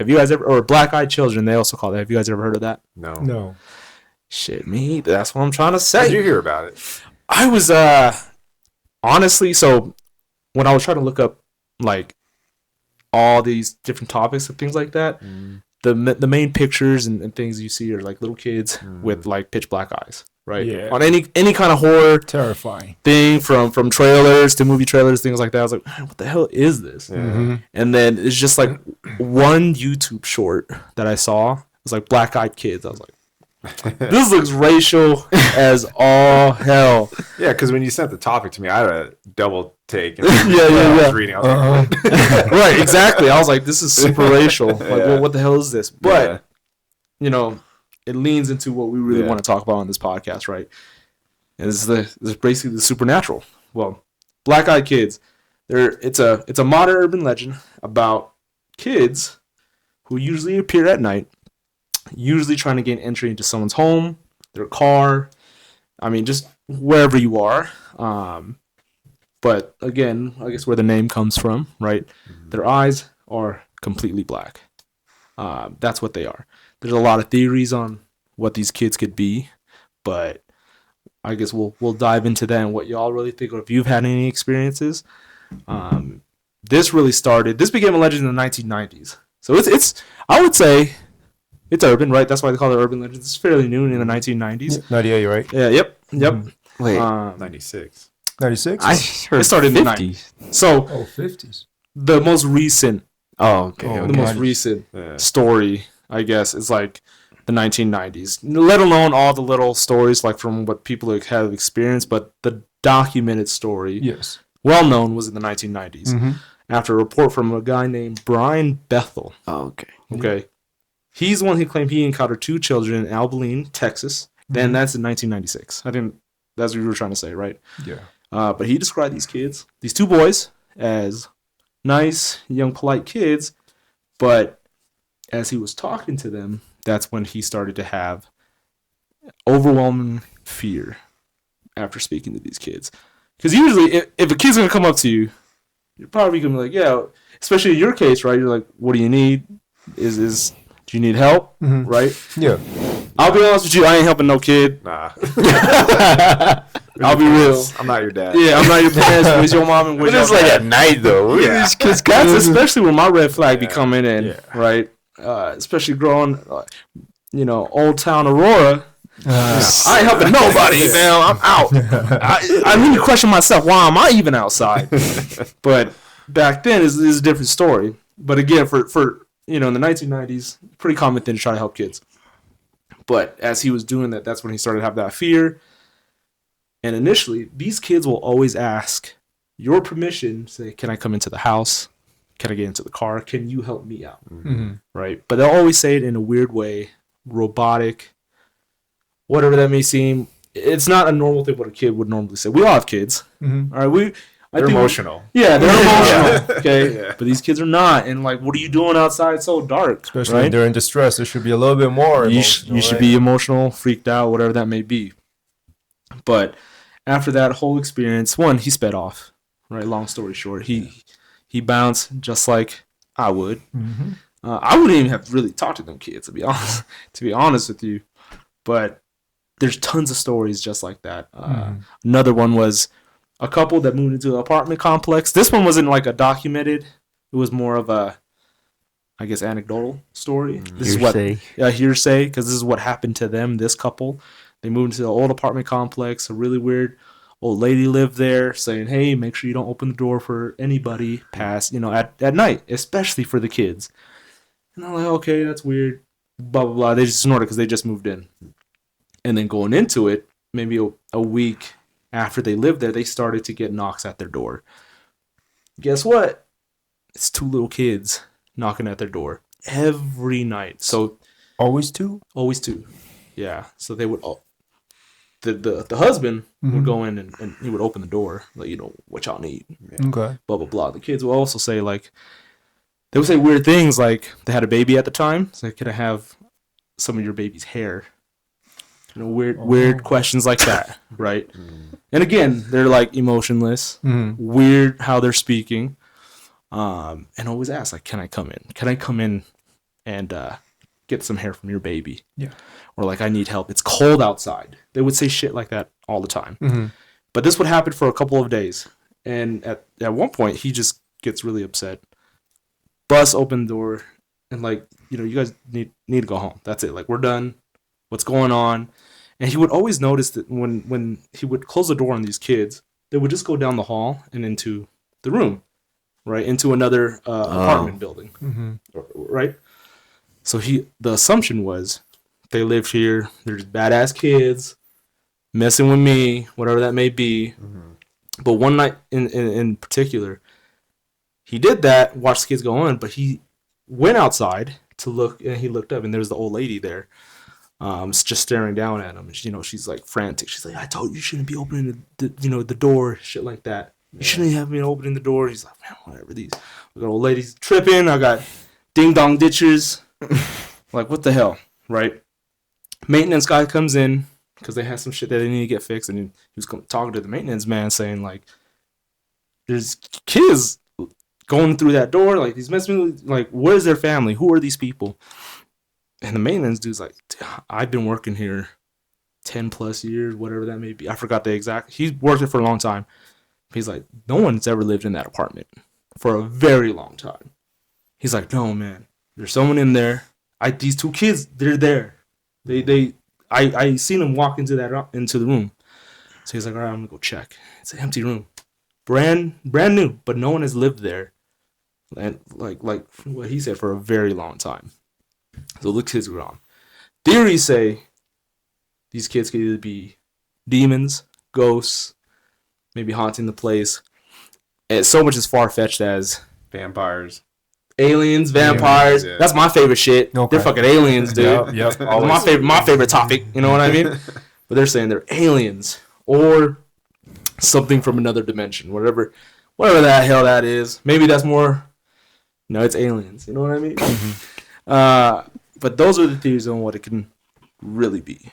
Have you guys ever, or black-eyed children, they also call it. Have you guys ever heard of that? No. Shit, me. That's what I'm trying to say. How did you hear about it? I was honestly, so when I was trying to look up like all these different topics and things like that, the main pictures and things you see are like little kids with like pitch black eyes, right? Yeah. On any kind of horror Terrifying thing, from trailers to movie trailers, things like that. I was like, man, what the hell is this? Mm-hmm. And then it's just like one YouTube short that I saw. It was like black-eyed kids. I was like, this looks racial as all hell. Yeah, because when you sent the topic to me, I had a double take. And Yeah. I was reading. I was like, Right, exactly. I was like, this is super racial. Like, well, what the hell is this? But, you know, it leans into what we really want to talk about on this podcast, right? And this is basically the supernatural. Well, black-eyed kids. It's a modern urban legend about kids who usually appear at night, usually trying to gain entry into someone's home, their car, I mean, just wherever you are. But again, I guess where the name comes from, right? Their eyes are completely black. That's what they are. There's a lot of theories on what these kids could be, but I guess we'll dive into that and what y'all really think, or if you've had any experiences. This became a legend in the 1990s. So it's I would say it's urban, right? That's why they call it urban legends. It's fairly new in the 1990s. 98, right? Yeah, yep. Wait, 96. 96? I heard It started in the 50s. So 50s. the most recent Oh, okay. Oh, the okay. most recent Yeah. story, I guess, is like the 1990s. Let alone all the little stories like from what people have experienced, but the documented story, Yes. well known, was in the 1990s. Mm-hmm. After a report from a guy named Brian Bethel. Oh, okay. Okay. He's the one who claimed he encountered 2 children in Abilene, Texas. Then that's in 1996. I think that's what you were trying to say, right? Yeah. But he described these kids, these 2 boys, as nice, young, polite kids. But as he was talking to them, that's when he started to have overwhelming fear after speaking to these kids. Because usually, if a kid's going to come up to you, you're probably going to be like, yeah, especially in your case, right? You're like, what do you need? Do you need help? Mhm. Right? Yeah. I'll be honest with you, I ain't helping no kid. Nah. I'll be real. I'm not your dad. Yeah, I'm not your parents. Where's your mom and where's But your it's like dad? at night, though. Where Yeah. these kids That's come? especially when my red flag be Yeah. coming in, Yeah. right? Especially growing, Old Town Aurora. I ain't helping nobody, man. I'm out. I need to question myself. Why am I even outside? But back then is a different story. But again, for in the 1990s, pretty common thing to try to help kids. But as he was doing that, that's when he started to have that fear. And initially, these kids will always ask your permission. Say, can I come into the house? Can I get into the car? Can you help me out? Mm-hmm. Right? But they'll always say it in a weird way, robotic, whatever that may seem. It's not a normal thing what a kid would normally say. We all have kids. Mm-hmm. All right? They're emotional. Yeah, they're emotional. Yeah. Okay? Yeah. But these kids are not. And like, what are you doing outside so dark? Especially right? when they're in distress, there should be a little bit more. You should be emotional, freaked out, whatever that may be. But after that whole experience, he sped off. Right? Long story short, he bounced just like I would. Mm-hmm. I wouldn't even have really talked to them kids, to be honest. To be honest with you, but there's tons of stories just like that. Another one was a couple that moved into an apartment complex. This one wasn't like a documented. It was more of a, I guess, anecdotal story. This Hearsay. is what hearsay, because this is what happened to them. This couple, they moved into an old apartment complex. A really weird old lady lived there, saying, "Hey, make sure you don't open the door for anybody past, at night, especially for the kids." And I'm like, okay, that's weird. Blah blah blah. They just ignored it because they just moved in. And then going into it, maybe a week after they lived there, they started to get knocks at their door. Guess what? It's 2 little kids knocking at their door every night. So Always 2? always 2. Yeah. So they would. The husband would go in and he would open the door, like, what y'all need. Okay. Blah blah blah. The kids would also say they would say weird things like they had a baby at the time. So could I have some of your baby's hair? Weird questions like that, right? And again, they're like emotionless, weird how they're speaking, and always ask like, "Can I come in? Can I come in and get some hair from your baby. Yeah. Or like, I need help. It's cold outside. They would say shit like that all the time. Mm-hmm. But this would happen for a couple of days. And at one point, he just gets really upset. Busts open the door and like, you guys need to go home. That's it. Like, we're done. What's going on? And he would always notice that when he would close the door on these kids, they would just go down the hall and into the room, right? Into another apartment building, Mm-hmm. right? So the assumption was they lived here. They're just badass kids messing with me, whatever that may be. Mm-hmm. But one night in particular, he did that, watched the kids go on, but he went outside to look, and he looked up, and there was the old lady there, just staring down at him. And, she's like frantic. She's like, I told you you shouldn't be opening the door, shit like that. You shouldn't have been opening the door. He's like, man, whatever. We got old ladies tripping. I got ding dong ditchers. Like, what the hell, right? Maintenance guy comes in because they had some shit that they need to get fixed, and he was talking to the maintenance man, saying like, there's kids going through that door, like he's messing with, like, where's their family? Who are these people? And the maintenance dude's like, I've been working here 10 plus years, whatever that may be. I forgot the exact. He's worked here for a long time. He's like, no one's ever lived in that apartment for a very long time. He's like, no, man, there's someone in there. These two kids, they're there. I seen them walk into the room. So he's like, all right, I'm gonna go check. It's an empty room, brand new, but no one has lived there. And like what he said, for a very long time. So the kids were gone. Theories say these kids could either be demons, ghosts, maybe haunting the place. And so much as far-fetched as Vampires. aliens, vampires. Yeah. That's my favorite shit. Okay. They're fucking aliens, dude. Yep. It's my favorite topic. You know what I mean? But they're saying they're aliens or something from another dimension, whatever the hell that is. Maybe that's more. No, it's aliens. You know what I mean? But those are the theories on what it can really be.